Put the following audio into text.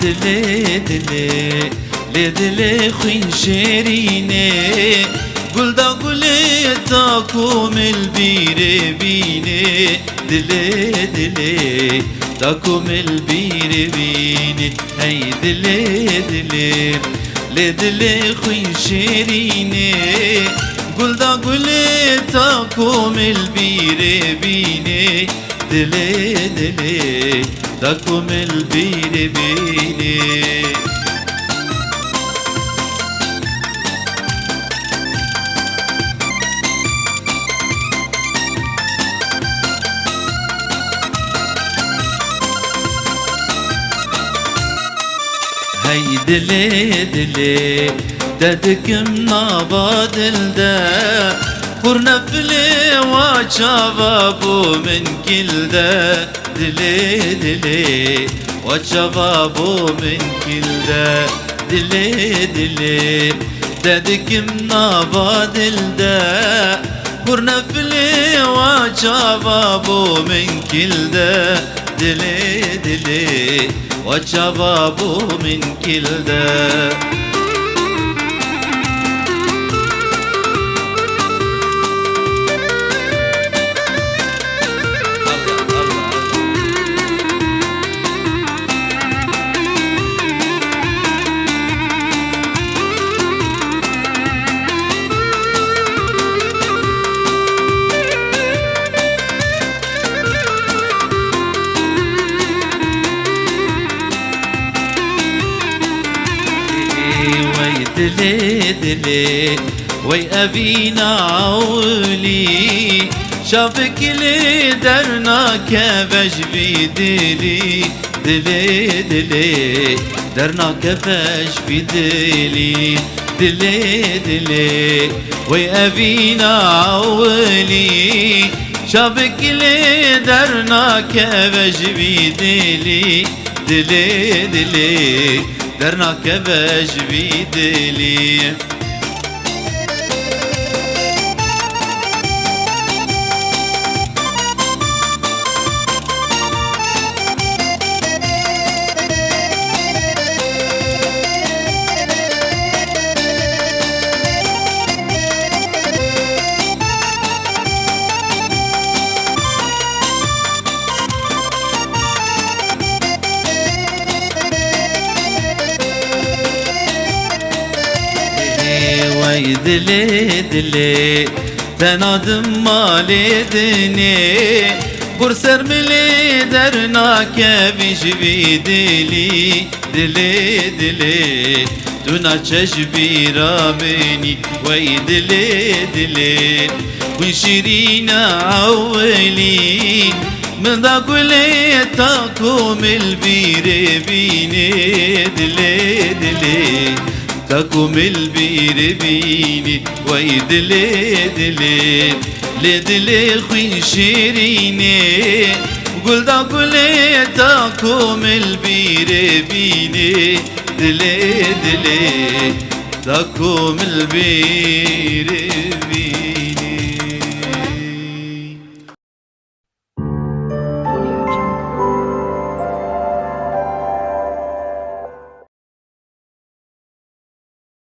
دلي دلي لدلي خوين شيريني قل دا قولي تاكم البير بيني دلي دلي تاكم البير بيني هاي دلي دلي لدلي خوين شيريني قل دا قولي تاكم البير بيني دلي دلي تاكم البير بيني هاي دلي دلي ددكم نابادل دا قرنا فلي وشبابو من كل دا دلي دلي وشبابو من كل دا دلي دلي ددكم نابادل دا قرنا فلي وشبابو من كل دا دلي دلي وشبابو من كل دا دلي دلي وي أبينا عولي شافك لي درنا كبش بدلي دلي دلي درنا كبش بدلي دلي دلي وي أبينا عولي شافك لي درنا كبش بدلي دلي دلي درنا كبش بدلي وي دلي دلي تنادم مالي دني برسر ملي درنا كبش بدلي دلي دلي دونا چشبي رابني وي دلي دلي ونشيرين عولي من دا قولي تاكم البير بيني دلي دلي تاكم البير بيني وي دلي دلي لدلي خوين شيريني قل دا قولي تاكم البير بيني دلي دلي تاكم البير بيني